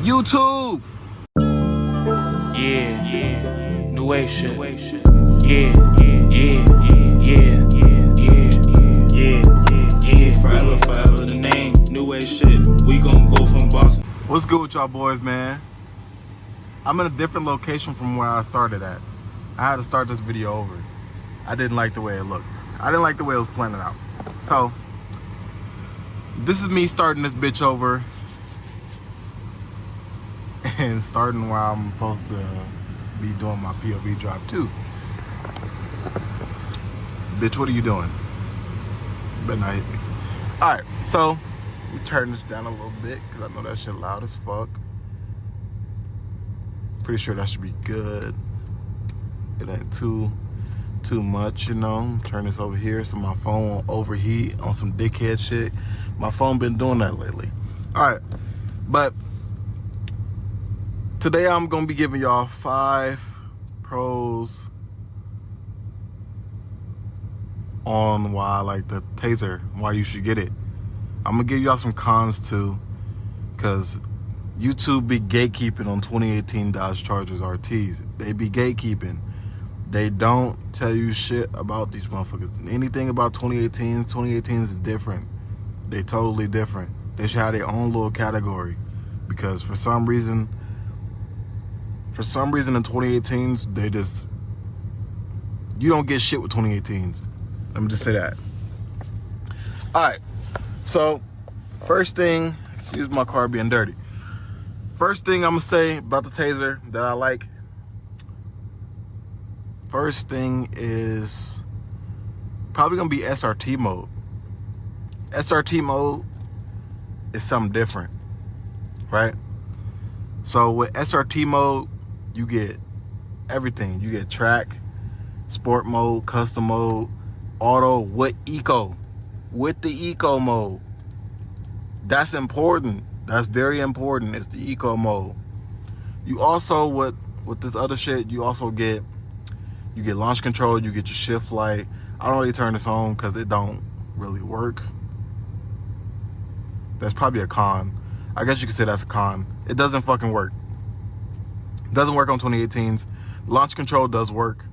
YouTube. Yeah, new wave shit. Yeah. Forever, the name, new wave shit. We gon' go from Boston. What's good with y'all boys, man? I'm in a different location from where I started at. I had to start this video over. I didn't like the way it looked. I didn't like the way it was planning out. So, this is me starting this bitch over and starting where I'm supposed to be doing my POV drive too. Bitch, what are you doing? You better not hit me. Alright, so let me turn this down a little bit because I know that shit loud as fuck. Pretty sure that should be good. It ain't too much, you know. Turn this over here so my phone won't overheat on some dickhead shit. My phone been doing that lately. Alright, but today I'm gonna be giving y'all 5 pros on why I like the TAZER, why you should get it. I'm gonna give y'all some cons too, because YouTube be gatekeeping on 2018 Dodge Chargers RTs. They be gatekeeping. They don't tell you shit about these motherfuckers. Anything about 2018 is different. They totally different. They should have their own little category, because for some reason in 2018s, they just, you don't get shit with 2018s. Let me just say that. Alright, so first thing, excuse my car being dirty. First thing I'm gonna say about the TAZER that I like, first thing is probably gonna be SRT mode. SRT mode is something different, right? So with SRT mode, you get everything. You get track, sport mode, custom mode, auto, with the eco mode. That's important. That's very important. It's the eco mode. You also, with this other shit, you also get, you get launch control, you get your shift light. I don't really turn this on because it don't really work. That's probably a con. I guess you could say that's a con. It doesn't fucking work. It doesn't work on 2018s. Launch control does work.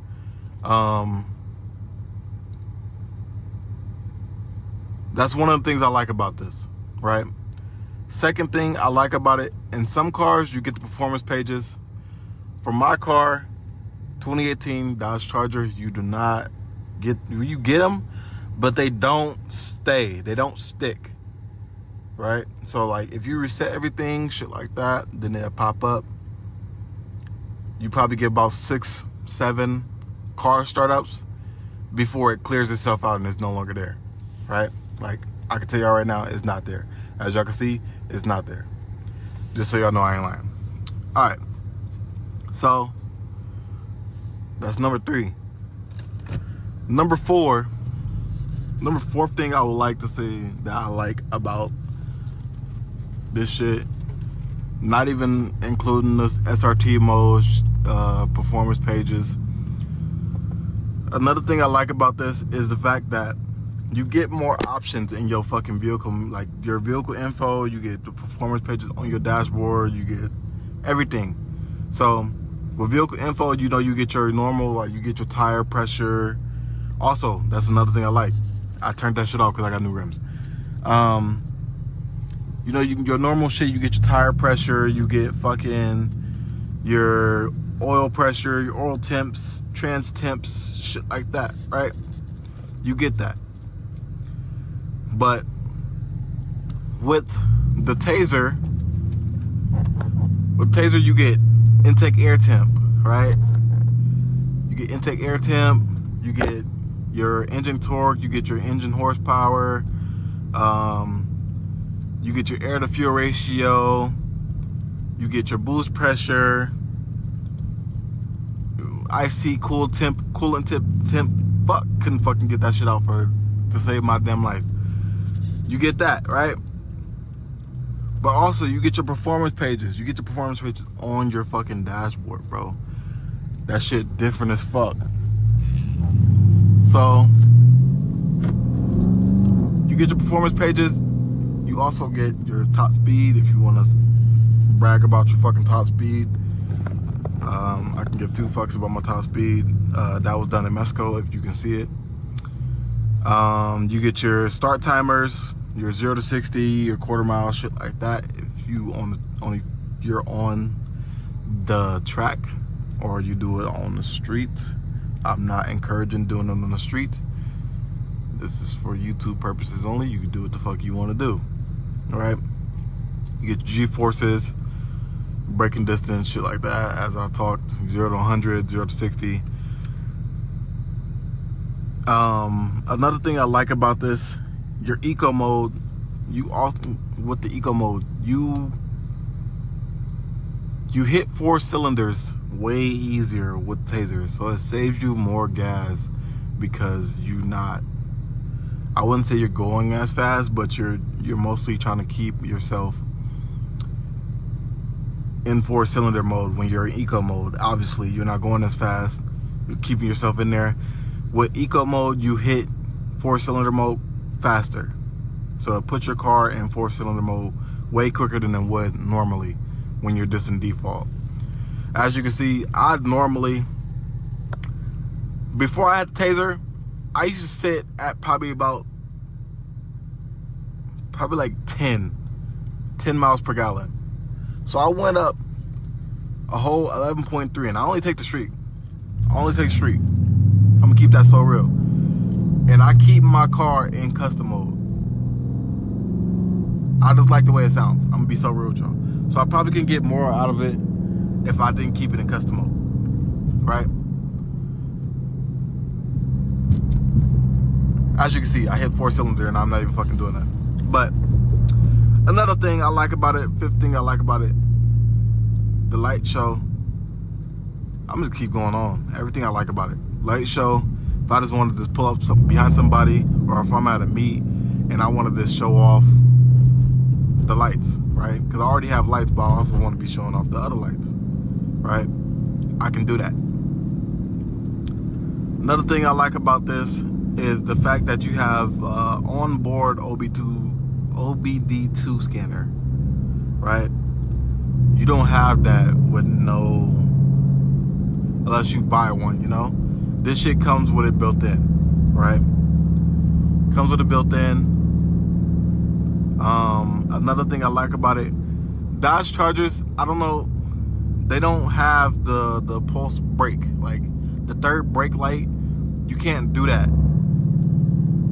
That's one of the things I like about this, right? Second thing I like about it, in some cars, you get the performance pages. For my car, 2018 Dodge Charger, you do not get, you get them, but they don't stay. They don't stick, right? So like if you reset everything, shit like that, then they'll pop up. You probably get about 6-7 car startups before it clears itself out and it's no longer there, right? Like, I can tell y'all right now, it's not there. As y'all can see, it's not there. Just so y'all know I ain't lying. All right. So, that's number 3. Number 4. Number 4th thing I would like to say that I like about this shit, not even including this SRT mode, performance pages. Another thing I like about this is the fact that you get more options in your fucking vehicle, like your vehicle info, you get the performance pages on your dashboard, you get everything. So with vehicle info, you know, you get your normal, like you get your tire pressure. Also, that's another thing I like. I turned that shit off because I got new rims. You know, your normal shit, you get your tire pressure, you get fucking your oil pressure, your oil temps, trans temps, shit like that, right? You get that. But with the TAZER, you get intake air temp, right? You get intake air temp, you get your engine torque, you get your engine horsepower, you get your air to fuel ratio, you get your boost pressure, IC coolant temp. Fuck, couldn't fucking get that shit out to save my damn life. You get that, right? But also, you get your performance pages. You get your performance pages on your fucking dashboard, bro. That shit different as fuck. So, you get your performance pages. You also get your top speed if you want to brag about your fucking top speed. I can give two fucks about my top speed. That was done in Mexico, if you can see it. You get your start timers, your 0 to 60, your quarter mile, shit like that. If you're on the track or you do it on the street. I'm not encouraging doing it on the street. This is for YouTube purposes only. You can do what the fuck you want to do. All right. You get G-forces, braking distance, shit like that. As I talked, 0 to 100, 0 to 60. Another thing I like about this, your eco mode, with the eco mode, you hit 4 cylinders way easier with TAZER, so it saves you more gas because I wouldn't say you're going as fast, but you're mostly trying to keep yourself in 4-cylinder mode when you're in eco mode. Obviously, you're not going as fast. You're keeping yourself in there. With eco mode, you hit 4-cylinder mode faster. So it puts your car in 4-cylinder mode way quicker than it would normally when you're just in default. As you can see, before I had the TAZER, I used to sit at probably like 10 miles per gallon. So I went up a whole 11.3, and I only take the street. I'm gonna keep that so real. And I keep my car in custom mode. I just like the way it sounds. I'm gonna be so real with y'all. So I probably can get more out of it if I didn't keep it in custom mode, right? As you can see, I hit 4-cylinder and I'm not even fucking doing that. But another thing I like about it, fifth thing I like about it, the light show. I'm just keep going on. Everything I like about it. Light show. If I just wanted to pull up behind somebody, or if I'm at a meet and I wanted to show off the lights, right? Because I already have lights, but I also want to be showing off the other lights, right? I can do that. Another thing I like about this is the fact that you have onboard OBD2 scanner, right? You don't have that with unless you buy one, you know? This shit comes with it built in, right? Comes with it built in. Another thing I like about it, Dodge Chargers, I don't know, they don't have the pulse brake, like the third brake light. You can't do that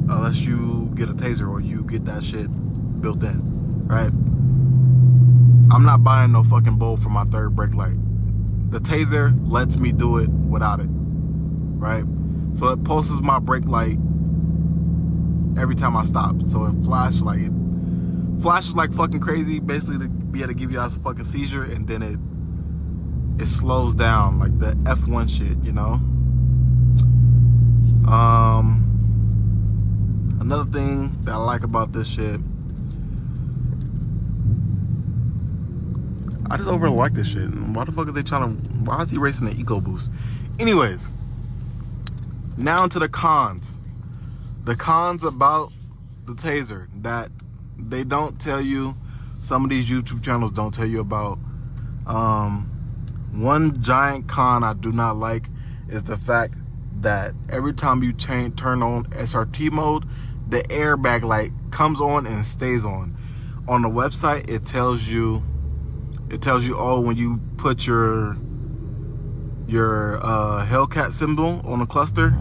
unless you get a TAZER or you get that shit built in, right? I'm not buying no fucking bowl for my third brake light. The TAZER lets me do it without it, right? So it pulses my brake light every time I stop. So it flashes like fucking crazy, basically to be able to give you guys a fucking seizure, and then it slows down like the F1 shit, you know? Another thing that I like about this shit, I just overall like this shit. Why the fuck is why is he racing the EcoBoost? Anyways, now into the cons. The cons about the TAZER that they don't tell you, some of these YouTube channels don't tell you about. One giant con I do not like is the fact that every time you turn on SRT mode, the airbag light comes on and stays on. On the website, it tells you, oh, when you put your Hellcat symbol on a cluster,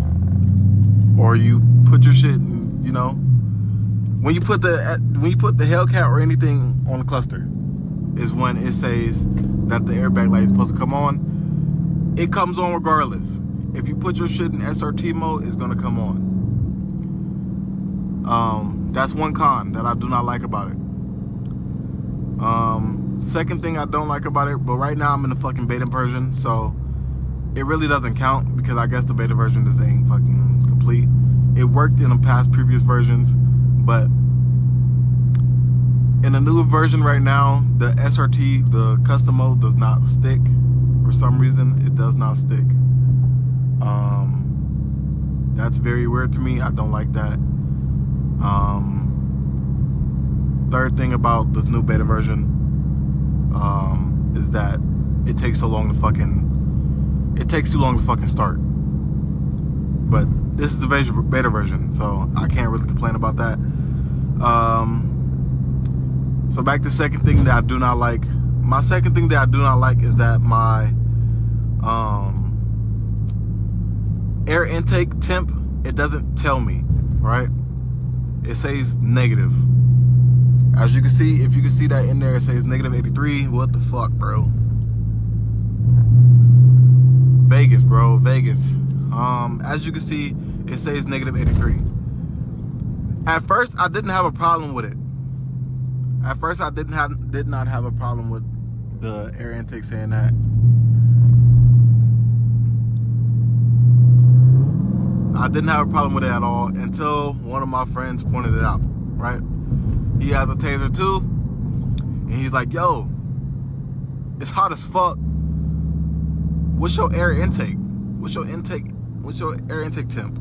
or you put your shit in, you know, when you put the Hellcat or anything on the cluster, is when it says that the airbag light is supposed to come on. It comes on regardless. If you put your shit in SRT mode, it's gonna come on. That's one con that I do not like about it. Second thing I don't like about it, but right now I'm in the fucking beta version, so it really doesn't count because I guess the beta version just ain't fucking complete. It worked in the previous versions, but in the new version right now, the SRT, the custom mode, does not stick. For some reason, it does not stick. That's very weird to me. I don't like that. Third thing about this new beta version, is that it takes too long to fucking start. But this is the beta version, so I can't really complain about that. So back to the second thing that I do not like. My second thing that I do not like is that my air intake temp, it doesn't tell me, right? It says negative. As you can see, if you can see that in there, it says negative 83. What the fuck, bro? Vegas, bro, Vegas. As you can see, it says negative 83. At first, I didn't have a problem with it. At first, I did not have a problem with the air intake saying that. I didn't have a problem with it at all until one of my friends pointed it out, right? He has a TAZER too, and he's like, yo, it's hot as fuck. What's your air intake? What's your air intake temp?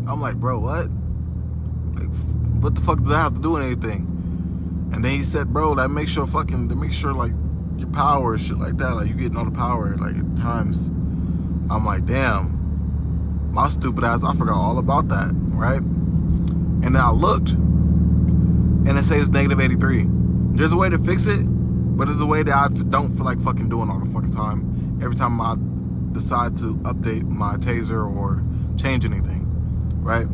I'm like, bro, what? Like, what the fuck does that have to do with anything? And then he said, bro, that makes sure like your power and shit like that, like you getting all the power like at times. I'm like, damn, my stupid ass, I forgot all about that, right? And then I looked, and it says negative 83. There's a way to fix it, but there's a way that I don't feel like fucking doing all the fucking time. Every time I decide to update my TAZER or change anything, right?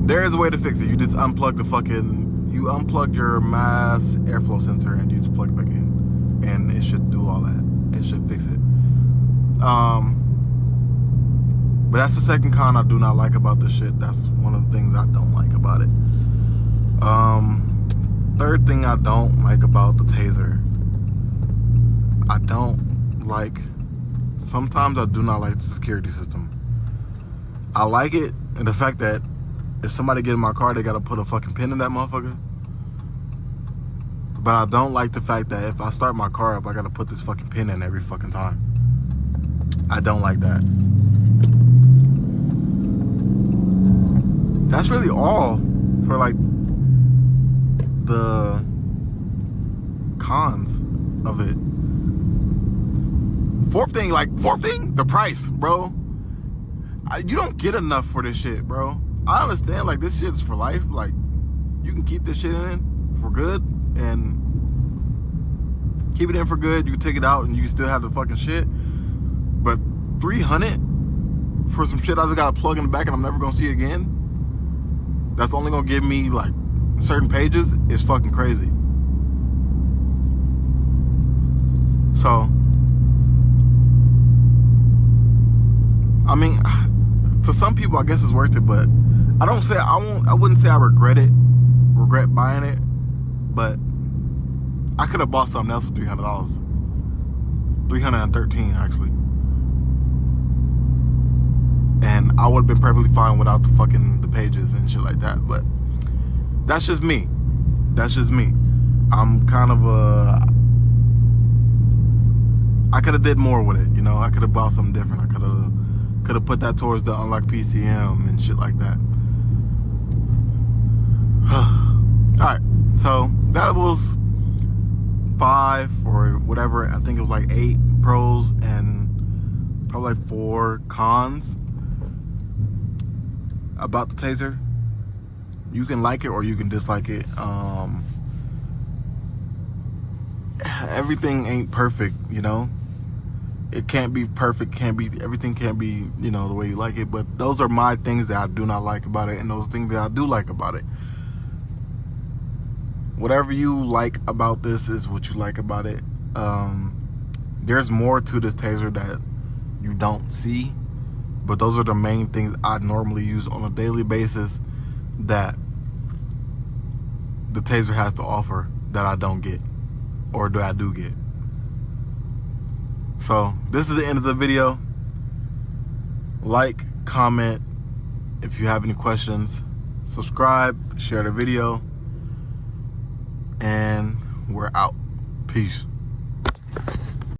There is a way to fix it. You just unplug you unplug your mass airflow sensor and you just plug it back in, and it should do all that. It should fix it. But that's the second con I do not like about this shit. That's one of the things I don't like about it. Third thing I don't like about the TAZER, sometimes I do not like the security system. I like it in the fact that if somebody get in my car, they gotta put a fucking pin in that motherfucker. But I don't like the fact that if I start my car up, I gotta put this fucking pin in every fucking time. I don't like that. That's really all for like the cons of it. Fourth thing, the price, bro. You don't get enough for this shit, bro. I understand, like, this shit is for life. Like, you can keep this shit in for good and keep it in for good. You can take it out and you can still have the fucking shit. But $300 for some shit I just gotta plug in the back and I'm never gonna see it again, that's only gonna give me like certain pages, is fucking crazy. So, I mean, to some people I guess it's worth it, but I wouldn't say I regret buying it, but I could have bought something else for $300. $313 actually. And I would have been perfectly fine without the pages and shit like that. But that's just me. I'm kind of I could have did more with it, you know. I could have bought something different. I could have put that towards the unlock PCM and shit like that. Alright, so that was 5 or whatever. I think it was like 8 pros and probably like 4 cons about the TAZER. You can like it or you can dislike it. Everything ain't perfect, you know. It can't be perfect, everything can't be, you know, the way you like it. But those are my things that I do not like about it, and those things that I do like about it. Whatever you like about this is what you like about it. There's more to this TAZER that you don't see, but those are the main things I normally use on a daily basis that the TAZER has to offer that I don't get, or that I do get. So this is the end of the video. Like, comment if you have any questions, subscribe, share the video, and we're out. Peace.